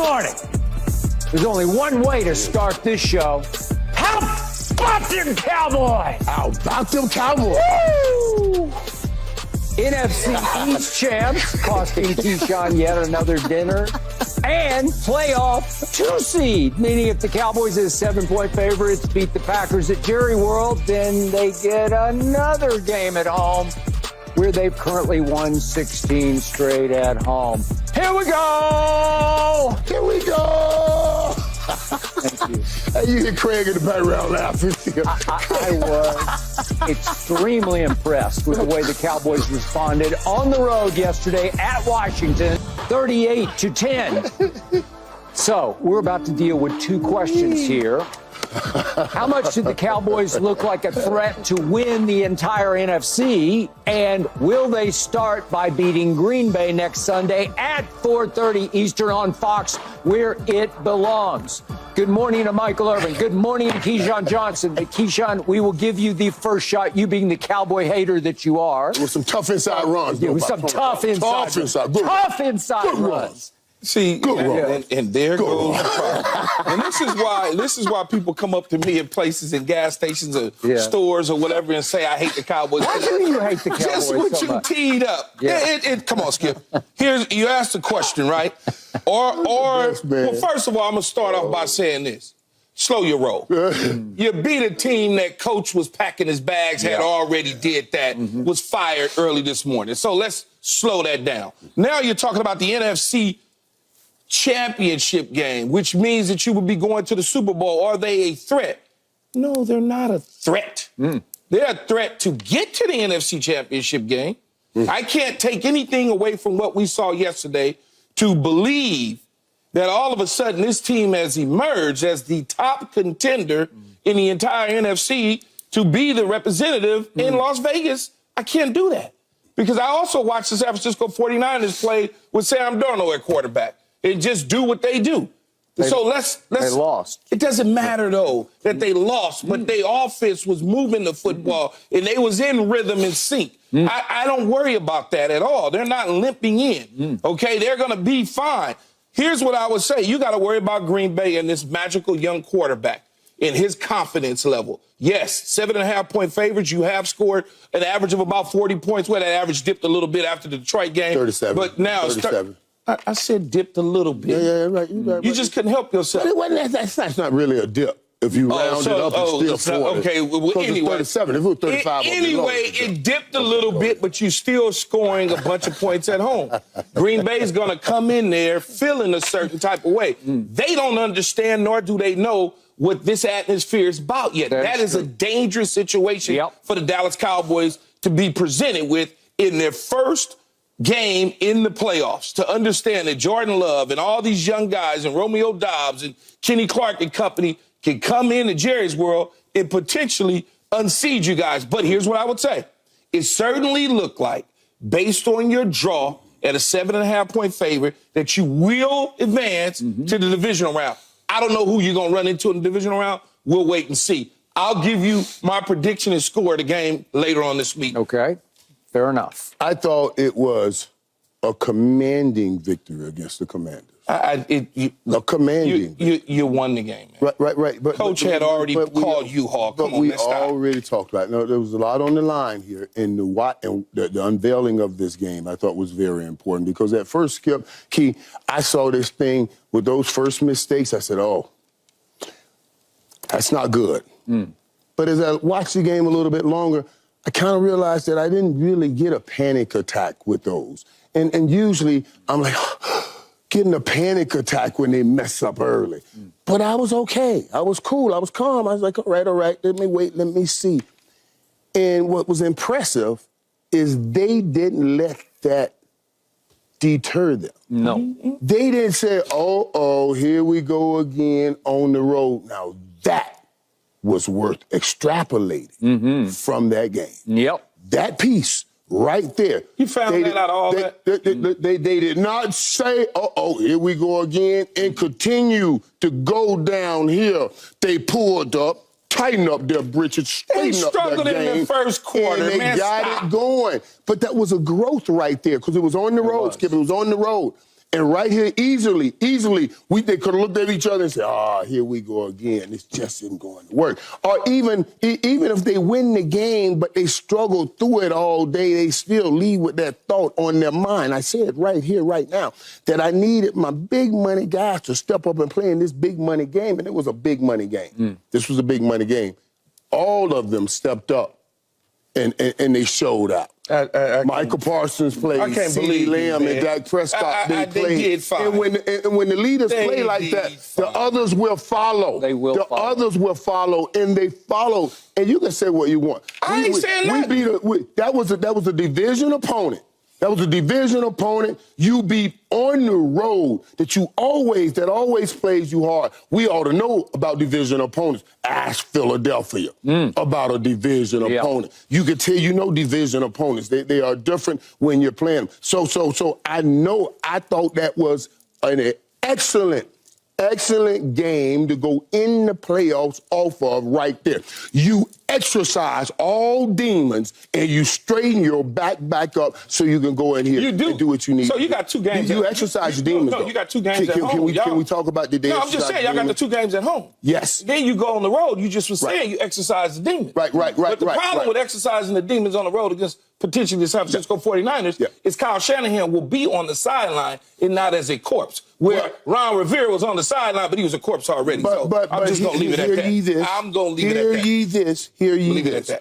morning. There's only one way to start this show. How about them Cowboys? How about them Cowboys? Woo! NFC East champs costing Keyshawn yet another dinner. And playoff 2 seed, meaning if the Cowboys is 7-point favorites, beat the Packers at Jerry World, then they get another game at home where they've currently won 16 straight at home. Here we go! Here we go! Thank you. Hey, you hear Craig in the background laughing. I was extremely impressed with the way the Cowboys responded on the road yesterday at Washington, 38-10. So we're about to deal with 2 questions here. How much did the Cowboys look like a threat to win the entire NFC? And will they start by beating Green Bay next Sunday at 4:30 Eastern on Fox, where it belongs? Good morning to Michael Irvin. Good morning to Keyshawn Johnson. But Keyshawn, we will give you the first shot, you being the Cowboy hater that you are. With some tough inside runs. Yeah, with some tough inside runs. See, and there goes the problem. And this is why people come up to me in places in gas stations or stores or whatever and say I hate the Cowboys. Why do you hate the Cowboys? Just what so you much? teed up. Yeah. Come on, Skip. You asked the question, right? Well, first of all, I'm gonna start off by saying this. Slow your roll. You beat a team that coach was packing his bags, had already did that, was fired early this morning. So let's slow that down. Now you're talking about the NFC championship game, which means that you would be going to the Super Bowl. Are they a threat? No, they're not a threat. They're a threat to get to the NFC championship game. I can't take anything away from what we saw yesterday to believe that all of a sudden this team has emerged as the top contender in the entire NFC to be the representative in Las Vegas. I can't do that because I also watched the San Francisco 49ers play with Sam Darnold at quarterback. And just do what they do. They lost. It doesn't matter, though, that they lost, but their offense was moving the football, and they was in rhythm and sync. I don't worry about that at all. They're not limping in, okay? They're going to be fine. Here's what I would say. You got to worry about Green Bay and this magical young quarterback and his confidence level. Yes, 7.5-point favorites. You have scored an average of about 40 points. Well, that average dipped a little bit after the Detroit game. 37. But now 37. I said dipped a little bit. Yeah, right. You just couldn't help yourself. That's not really a dip. If you round it up, it's still 40. Okay, well, anyway. It's 37. If it was 35. Anyway, it dipped a little bit, but you're still scoring a bunch of points at home. Green Bay's going to come in there feeling a certain type of way. They don't understand, nor do they know what this atmosphere is about yet. That is a dangerous situation for the Dallas Cowboys to be presented with in their first game in the playoffs, to understand that Jordan Love and all these young guys and Romeo Doubs and Kenny Clark and company can come into Jerry's world and potentially unseat you guys. But here's what I would say. It certainly looked like, based on your draw at a 7.5-point favorite, that you will advance to the divisional round. I don't know who you're going to run into in the divisional round. We'll wait and see. I'll give you my prediction and score of the game later on this week. Okay. Fair enough. I thought it was a commanding victory against the Commanders. A commanding victory. You won the game, man. Right. But Coach had already called you, Hawk. But we already talked about it. No, there was a lot on the line here, and the unveiling of this game I thought was very important because at first, Skip, Key, I saw this thing with those first mistakes. I said, oh, that's not good. But as I watched the game a little bit longer, I kind of realized that I didn't really get a panic attack with those. And usually I'm like getting a panic attack when they mess up early. But I was okay. I was cool. I was calm. I was like, all right, let me wait, let me see. And what was impressive is they didn't let that deter them. No. They didn't say, here we go again on the road. Now that was worth extrapolating from that game. Yep. That piece right there. You found that out all that? They did not say, here we go again, and continue to go downhill. They pulled up, tightened up their britches, straightened up their game. They struggled in the first quarter, and they got it going. But that was a growth right there because it was on the road, Skip. It was on the road. And right here, easily, they could have looked at each other and said, here we go again. This just isn't going to work. Or even if they win the game, but they struggle through it all day, they still leave with that thought on their mind. I said right here, right now, that I needed my big money guys to step up and play in this big money game. And it was a big money game. This was a big money game. All of them stepped up and they showed out. Michael Parsons played, CeeDee Lamb and Dak Prescott, they played. And when the leaders play like that, the others will follow. They will follow. Others will follow, and they follow. And you can say what you want. I ain't saying nothing. That was a division opponent. That was a division opponent. You beat on the road that always plays you hard. We ought to know about division opponents. Ask Philadelphia about a division opponent. You can tell division opponents. They are different when you're playing them. So I thought that was an excellent game to go in the playoffs off of right there. You exercise all demons and you straighten your back up so you can go in here and do what you need. So you got 2 games. You exercise your demons. No, you got 2 games at home. Can we talk about the day? No, I'm just saying, y'all got the 2 games at home. Yes. Then you go on the road. You just was saying you exercise the demons. Right. But the problem with exercising the demons on the road against potentially the San Francisco 49ers is Kyle Shanahan will be on the sideline and not as a corpse. Where Ron Rivera was on the sideline, but he was a corpse already. But I'm just going to leave it at that. I'm going to leave it at that. Hear ye this.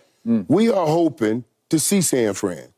We are hoping to see San Fran.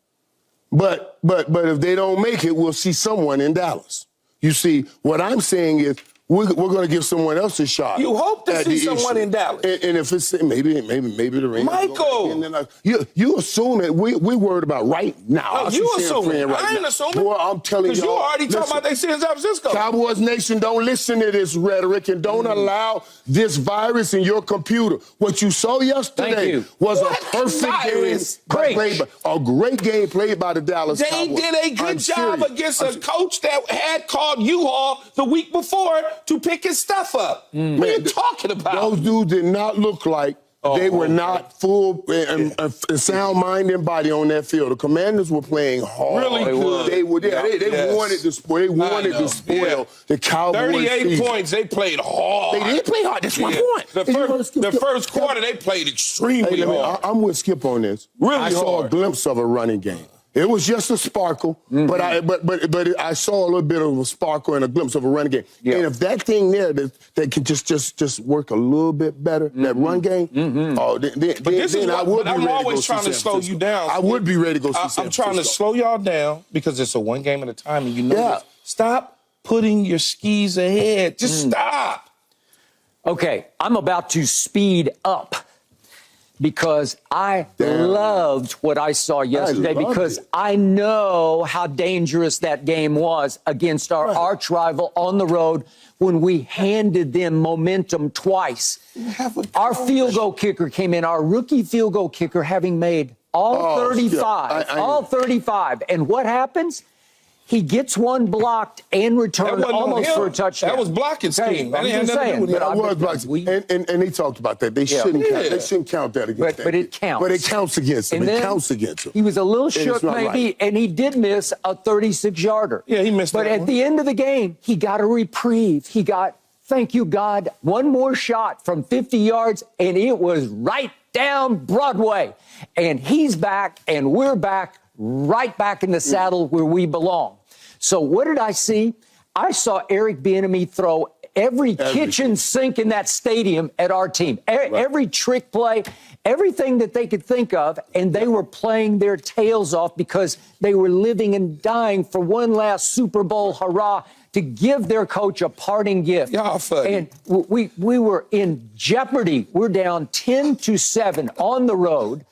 But if they don't make it, we'll see someone in Dallas. You see, what I'm saying is we're going to give someone else a shot. You hope to see someone in Dallas. And if it's maybe the Rangers. Michael! You assume that we're worried about right now. No, you assuming. I ain't assuming. Boy, I'm telling you. Because you already talking about they see in San Francisco. Cowboys Nation, don't listen to this rhetoric and don't allow this virus in your computer. What you saw yesterday was a perfect game. A great game played by the Dallas Cowboys. They did a good job against a coach that had called U-Haul the week before to pick his stuff up. What are you talking about? Those dudes did not look like they were not full and sound mind and body on that field. The Commanders were playing hard. Really good. They wanted to spoil. They wanted to spoil the Cowboys. 38 points. They played hard. They did play hard. That's my point. The first quarter, they played extremely hard. I'm with Skip on this. I saw a glimpse of a running game. It was just a sparkle, but I saw a little bit of a sparkle and a glimpse of a run game. And if that thing there that can just work a little bit better, that run game, then I would be ready to go see San Francisco. But I'm always trying to slow you down. I would be ready to go see San Francisco. I'm trying to slow y'all down because it's a one game at a time, and you know this. Stop putting your skis ahead. Just stop. Okay, I'm about to speed up. Because I loved what I saw yesterday because I know how dangerous that game was against our arch rival on the road when we handed them momentum twice. Our field goal kicker came in, our rookie field goal kicker, having made all 35. All 35. And what happens? He gets one blocked and returned almost for a touchdown. That was blocking scheme. I'm just saying. That was blocking. And they talked about that. They shouldn't count that against that. But it counts. But it counts against him. It counts against him. He was a little shook maybe, and he did miss a 36-yarder. Yeah, he missed that. But at the end of the game, he got a reprieve. He got, thank you, God, one more shot from 50 yards, and it was right down Broadway. And he's back, and we're back, right back in the saddle where we belong. So what did I see? I saw Eric Bieniemy throw every kitchen sink in that stadium at our team. Every trick play, everything that they could think of, and they were playing their tails off because they were living and dying for one last Super Bowl hurrah to give their coach a parting gift. Y'all funny. And we were in jeopardy. We're down 10-7 on the road.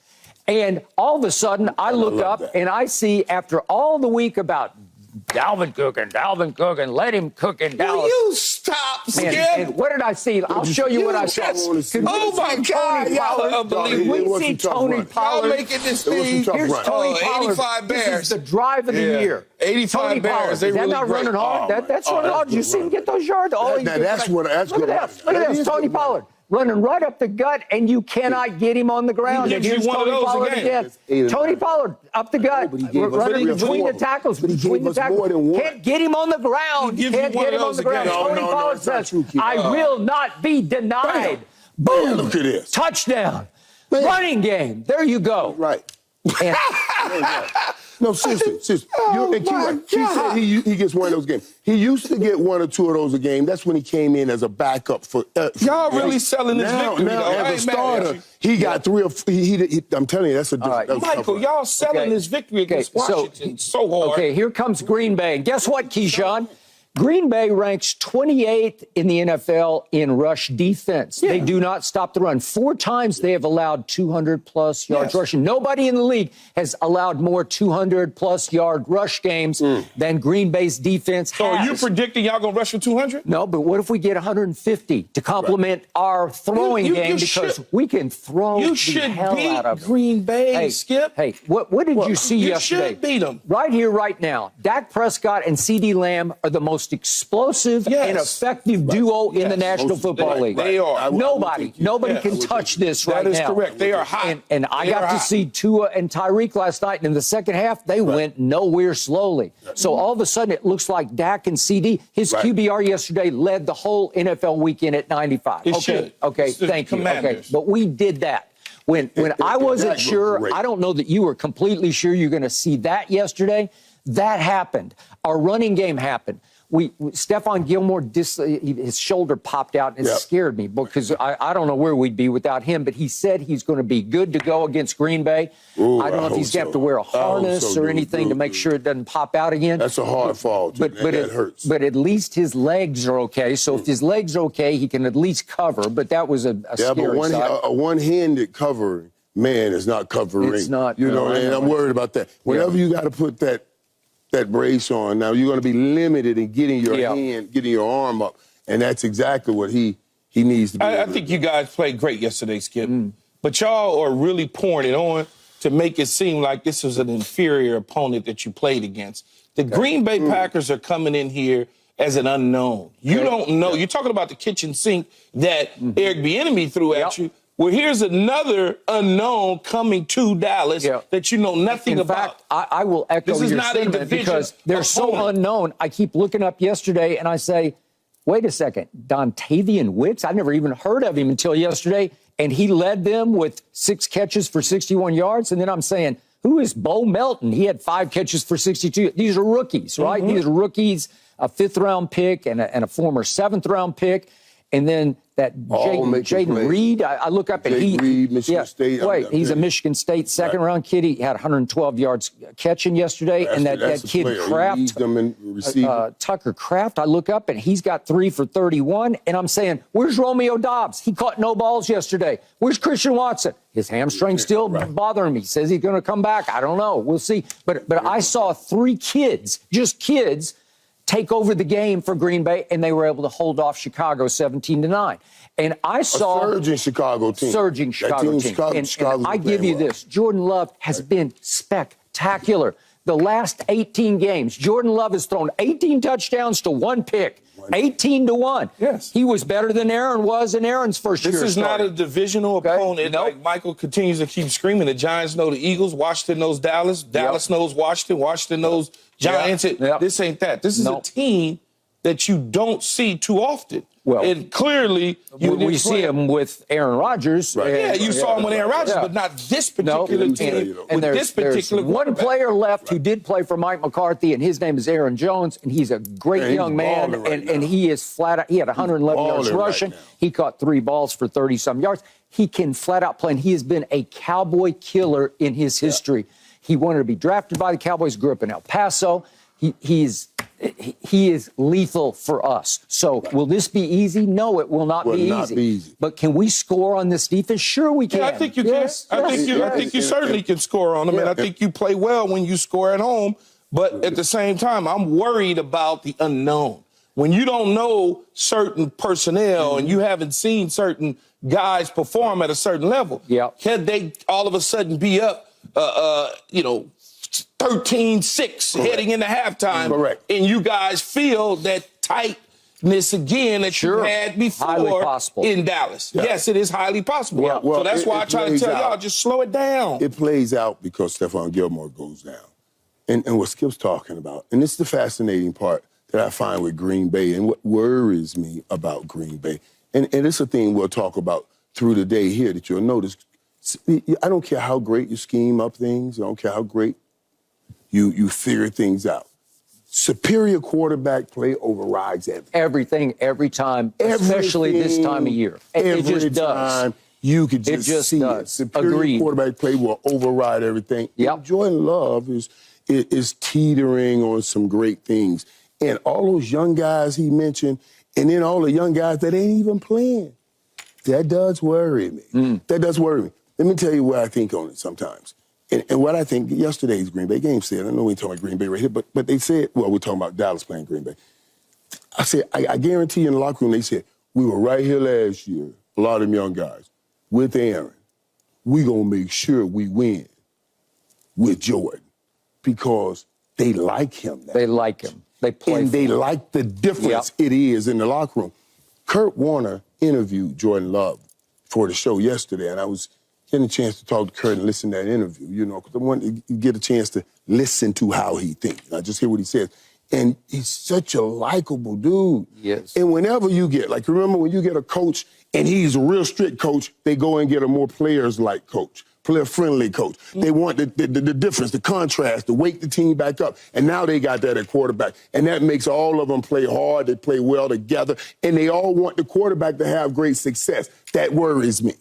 And all of a sudden, I look up and I see, after all the week about Dalvin Cook, and let him cook in Dallas. Will you stop, Skip? And what did I see? I'll show you what I saw. Oh, my God. Y'all are unbelievable. We see Tony Pollard. Y'all making this thing. Here's Tony Pollard. 85 Bears. This is the drive of the year. 85 Tony Bears. Pollard. Is that not running hard? That's running hard. Did you see him get those yards? That's good. Look at that. Tony Pollard. running right up the gut, and you cannot get him on the ground. He And gives here's you one of Tony those Pollard again. again. Tony Pollard up the gut, but he gave us running three or between four. the tackles. But he Between gave the us more tackles. than one. Can't get him on the ground. He gives Can't you one get of him on those the ground. again. Tony No, Pollard it's not says, true, Keith. I will not be denied. Boom. Look at this. Touchdown. Man. Running game. There you go. Right. And No, seriously. He said he gets one of those games. He used to get one or two of those a game. That's when he came in as a backup for. Y'all really selling this victory, now, though. I as a ain't mad at starter, you. he got three or four. I'm telling you, that's a right. that's Michael, y'all selling Okay. this victory against Okay, so- Washington so hard. Okay, here comes Green Bay. And guess what, Keyshawn? Green Bay ranks 28th in the NFL in rush defense. Yeah. They do not stop the run. 4 times they have allowed 200-plus yards Yes. rushing. Nobody in the league has allowed more 200-plus yard rush games than Green Bay's defense So has. are you predicting y'all going to rush for 200? No, but what if we get 150 to complement our throwing You game because should- we can throw You the should hell beat out of them. Green Bay, Hey, Skip. Hey, what did you see you yesterday? should beat 'em. Right here, right now. Dak Prescott and CeeDee Lamb are the most explosive Yes. and effective duo in the Yes. National Most- Football right, League. They are. Nobody Yes. can touch this right That is now. correct. They are hot. And I They got are to hot. see Tua and Tyreek last night, and in the second half, they went nowhere slowly. So all of a sudden, it looks like Dak and CeeDee, his Right. QBR yesterday led the whole NFL weekend at 95. It okay, should. okay, It's the thank you. Okay, Commanders. but we did that. When I wasn't looked sure, great. I don't know that you were completely sure you're going to see that yesterday. That happened. Our running game happened. Stephon Gilmore, his shoulder popped out, and it scared me because I don't know where we'd be without him, but he said he's going to be good to go against Green Bay. Ooh, I don't know if he's going to have to wear a harness or anything to make sure it doesn't pop out again. That's a hard fall, too. That hurts. But at least his legs are okay. So if his legs are okay, he can at least cover. But that was a scary but sight. a one-handed covering, man, is not covering. It's not. You know, No, I and know. I'm worried about that. Whenever you got to put that brace on, now you're going to be limited in getting your hand, getting your arm up, and that's exactly what he needs to be. I able to think do. you guys played great yesterday, Skip. But y'all are really pouring it on to make it seem like this was an inferior opponent that you played against. The Green Bay Packers are coming in here as an unknown. You don't know. You're talking about the kitchen sink that Eric Bieniemy threw at you. Well, here's another unknown coming to Dallas that you know nothing In about. fact, I will echo This is your not a sentiment division because they're so opponent. unknown. I keep looking up yesterday and I say, wait a second, Dontavian Wicks? I never even heard of him until yesterday, and he led them with 6 catches for 61 yards. And then I'm saying, who is Bo Melton? He had 5 catches for 62. These are rookies, right? These are rookies, a 5th-round pick and a former 7th-round pick. And then that Jaden Reed, I look up and Reed, Michigan State. He's a Michigan State 2nd-round kid. He had 112 yards catching yesterday. And that kid Kraft, Tucker Kraft, I look up and he's got 3 for 31. And I'm saying, where's Romeo Doubs? He caught no balls yesterday. Where's Christian Watson? His hamstring's still bothering me. Says he's going to come back. I don't know. We'll see. But I saw 3 kids, just kids, take over the game for Green Bay, and they were able to hold off Chicago 17-9. And I saw a surging Chicago team. And I give you this: Jordan Love has been spectacular. The last 18 games, Jordan Love has thrown 18 touchdowns to 1 pick. 18-1. Yes. He was better than Aaron was in Aaron's first year. This is not a divisional opponent. Nope. Like Michael continues to keep screaming. The Giants know the Eagles. Washington knows Dallas. Dallas knows Washington. Washington knows Giants. This ain't that. This is a team that you don't see too often. Well, and clearly, we see him with Aaron Rodgers. Yeah, you saw him with Aaron Rodgers, but not this particular team. And there's one player left who did play for Mike McCarthy, and his name is Aaron Jones, and he's a great young man, and he is flat out. He had 111 yards rushing. He caught 3 balls for 30-some yards. He can flat out play, and he has been a Cowboy killer in his history. He wanted to be drafted by the Cowboys, grew up in El Paso. He is lethal for us. So will this be easy? No, it will not be easy. But can we score on this defense? Sure we can. Yeah, I think you can. I think you certainly can score on them, and I think you play well when you score at home. But at the same time, I'm worried about the unknown. When you don't know certain personnel and you haven't seen certain guys perform at a certain level, can they all of a sudden be up, 13-6 heading into halftime, and you guys feel that tight miss again that Sure. you had before Highly possible. in Dallas. Yeah. Yes, it is highly possible. Well, So that's why I try to tell y'all, out. just slow it down. It plays out because Stephon Gilmore goes down. And what Skip's talking about, and it's the fascinating part that I find with Green Bay and what worries me about Green Bay, and it's a thing we'll talk about through the day here that you'll notice. I don't care how great you scheme up things. I don't care how great you figure things out. Superior quarterback play overrides everything. Everything, every time, especially this time of year. It just does. You could just see it. Superior Agreed. quarterback play will override everything. Yep. And Jordan Love is teetering on some great things. And all those young guys he mentioned, and then all the young guys that ain't even playing, that does worry me. That does worry me. Let me tell you what I think on it sometimes. And what I think yesterday's Green Bay game said, I know we ain't talking about Green Bay right here, but they said, well, we're talking about Dallas playing Green Bay. I said, I guarantee you in the locker room, they said, we were right here last year, a lot of them young guys, with Aaron. We gonna make sure we win with Jordan because they like him. They like him. They play and for they him. like the difference it is in the locker room. Kurt Warner interviewed Jordan Love for the show yesterday, and I was getting a chance to talk to Kurt and listen to that interview, you know, because I wanted to get a chance to listen to how he thinks. I just hear what he says. And he's such a likable dude. Yes. And whenever you get, like, remember when you get a coach and he's a real strict coach, they go and get a more players-like coach, player-friendly coach. They want the difference, the contrast, to wake the team back up. And now they got that at quarterback. And that makes all of them play hard, they play well together, and they all want the quarterback to have great success. That worries me.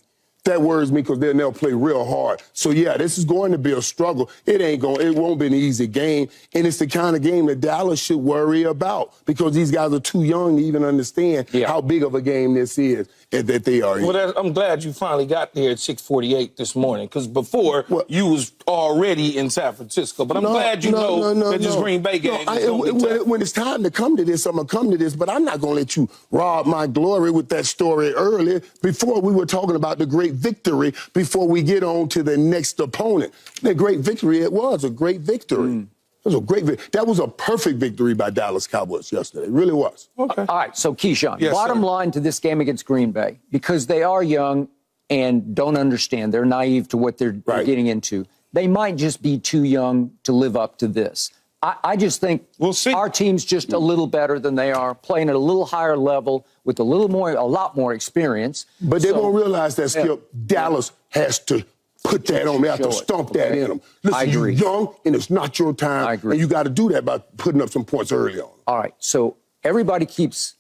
That worries me because they'll play real hard. So, yeah, this is going to be a struggle. It won't be an easy game. And it's the kind of game that Dallas should worry about because these guys are too young to even understand how big of a game this is that they are in. Well, I'm glad you finally got there at 6:48 this morning because before you was already in San Francisco. But I'm glad you know that this Green Bay game is going to be tough. When it's time to come to this, I'm going to come to this, but I'm not going to let you rob my glory with that story earlier. Before we were talking about the great victory before we get on to the next opponent. The great victory, it was a great victory. It was a great victory. That was a perfect victory by Dallas Cowboys yesterday. It really was. Okay. All right, so Keyshawn, Yes, bottom sir. line to this game against Green Bay, because they are young and don't understand, they're naive to what they're getting into, they might just be too young to live up to this. I just think We'll see. our team's just a little better than they are, playing at a little higher level with a lot more experience. But they won't realize that, Skip, Dallas has to put that on. They have to stomp that in them. Listen, you're young, and it's not your time. I agree. And you got to do that by putting up some points early on. All right, so everybody keeps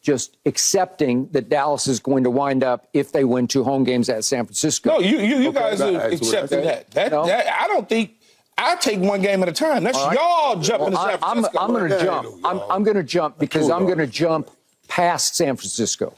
just accepting that Dallas is going to wind up, if they win 2 home games at San Francisco. No, you guys are That's what I accepting said. that. No. I don't think I take one game at a time. That's y'all jumping to San Francisco. I'm going to jump. I'm going to jump because I'm going to jump past San Francisco.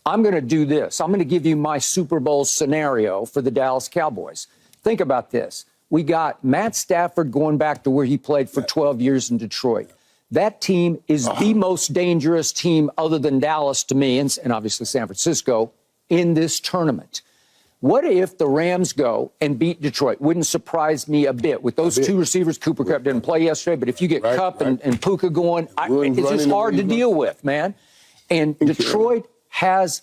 I'm going to do this. I'm going to give you my Super Bowl scenario for the Dallas Cowboys. Think about this. We got Matt Stafford going back to where he played for 12 years in Detroit. That team is the most dangerous team other than Dallas to me, and obviously San Francisco, in this tournament. What if the Rams go and beat Detroit? Wouldn't surprise me a bit. With those 2 receivers, Cooper Kupp didn't play yesterday, but if you get Kupp and Puka going, it's just hard to deal with, man. And Detroit has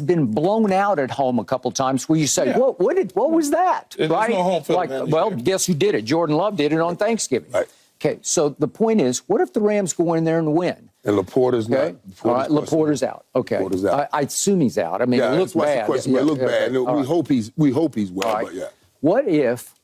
been blown out at home a couple times where you say, what was that? There's no home field advantage well, here. guess who did it? Jordan Love did it on Thanksgiving. Right. Okay, so the point is, what if the Rams go in there and win? And Laporta's Okay. not. All right, Laporta's out. Okay. Laporta's out. I assume he's out. I mean, it looked bad. It looked bad. We hope he's well, All right. but yeah. What if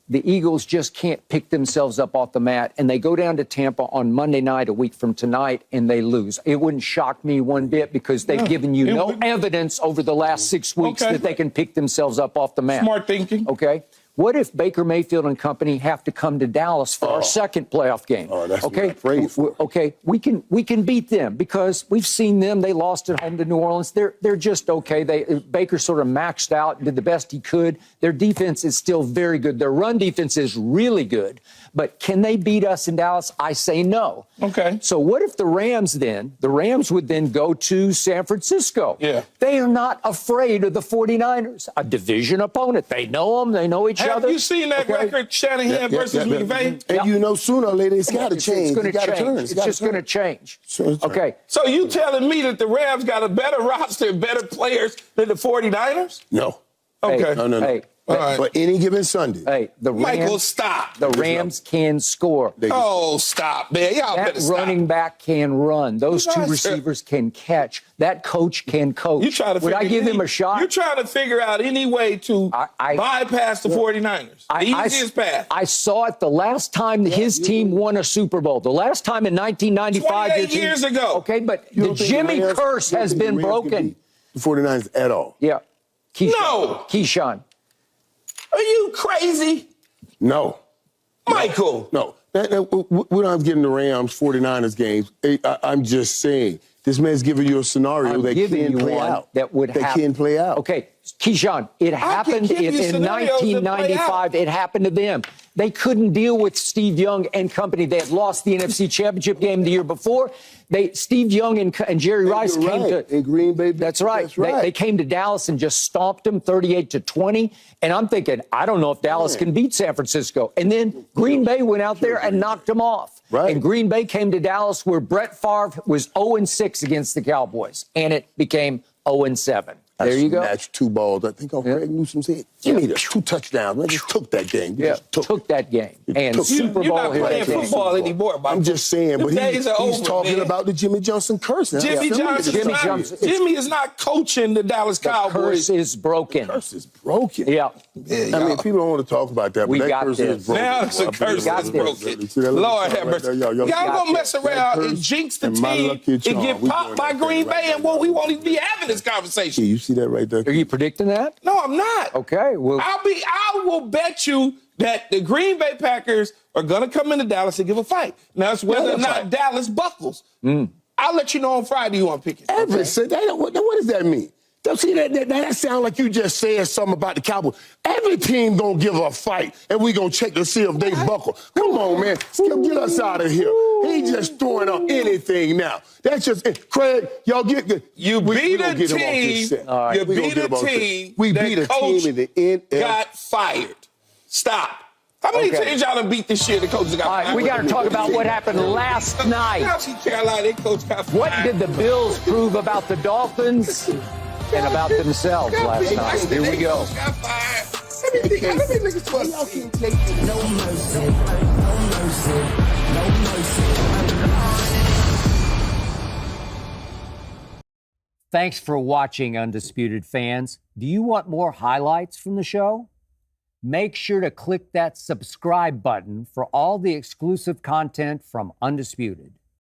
the Eagles just can't pick themselves up off the mat and they go down to Tampa on Monday night, a week from tonight, and they lose? It wouldn't shock me one bit because they've given you no evidence over the last 6 weeks that they can pick themselves up off the mat. Smart thinking. Okay. What if Baker Mayfield and company have to come to Dallas for our second playoff game? Oh, that's what I prayed for. Okay, we can beat them because we've seen them. They lost at home to New Orleans. They're just okay. Baker sort of maxed out, did the best he could. Their defense is still very good. Their run defense is really good. But can they beat us in Dallas? I say no. Okay. So what if the Rams would then go to San Francisco? Yeah. They are not afraid of the 49ers, a division opponent. They know them. They know each other. other. Have you seen that record, Shanahan versus McVay? And you know, sooner or later, it's got to change. It's going to change. It's just going to change. Okay. So you telling me that the Rams got a better roster and better players than the 49ers? No. Okay. No. Hey, all right. But any given Sunday. Hey, the Rams, Michael, stop. The Rams can score. Oh, stop, man. Y'all That better stop. running back can run. Those two guys- receivers can catch. That coach can coach. You trying to Would I give him a shot? You're trying to figure out any way to bypass the 49ers. The easiest path. I saw it the last time his team won a Super Bowl. The last time in 1995. 28 years ago. Okay, but the Jimmy curse has been broken. The 49ers at all. Yeah. Keyshawn. No. Keyshawn. Are you crazy? No. Michael. No. We don't have to get in the Rams 49ers games. I'm just saying. This man's giving you a scenario that can play out. That can play out. Okay, Keyshawn, it happened in 1995. It happened to them. They couldn't deal with Steve Young and company. They had lost the NFC Championship game the year before. Steve Young and Jerry Rice came to in Green Bay. That's right. That's right. They came to Dallas and just stomped them 38-20. And I'm thinking, I don't know if Dallas can beat San Francisco. And then Green Bay went out there and knocked them off. Right. And Green Bay came to Dallas where Brett Favre was 0-6 against the Cowboys. And it became 0-7. There you go. Matched 2 balls. I think on Greg Newsom's head. Give me the 2 touchdowns. Man, just took that game. Took that game. And Super You're Bowl not playing football anymore, Michael. I'm just saying, but he's over, talking man. about the Jimmy Johnson curse. Now. Jimmy is not coaching the Dallas Cowboys. The curse is broken. The curse is broken. Yeah. I mean, people don't want to talk about that, but that curse is broken. Now it's a curse that's broken. Lord have mercy. Y'all gonna mess around and jinx the team and get popped by Green Bay, and we won't even be having this conversation. You see that right there? Are you predicting that? No, I'm not. Okay. Well, I will bet you that the Green Bay Packers are going to come into Dallas and give a fight. Now, it's whether or not Dallas buckles. I'll let you know on Friday who I'm picking. What does that mean? Don't see that sound like you just said something about the Cowboys. Every team gonna give a fight, and we gonna check to see if they buckle. Come on, man. Skip, get us out of here. He just throwing up anything now. That's just Craig. Y'all get good. You beat a team. You beat a team. We beat a team in the end. Got fired. Stop. How many teams y'all done beat this year? The coaches got fired. All right, we got to talk about what happened last night. Carolina, their coach got fired. What did the Bills prove about the Dolphins and about themselves last night? Here we go. Thanks for watching, Undisputed fans. Do you want more highlights from the show? Make sure to click that subscribe button for all the exclusive content from Undisputed.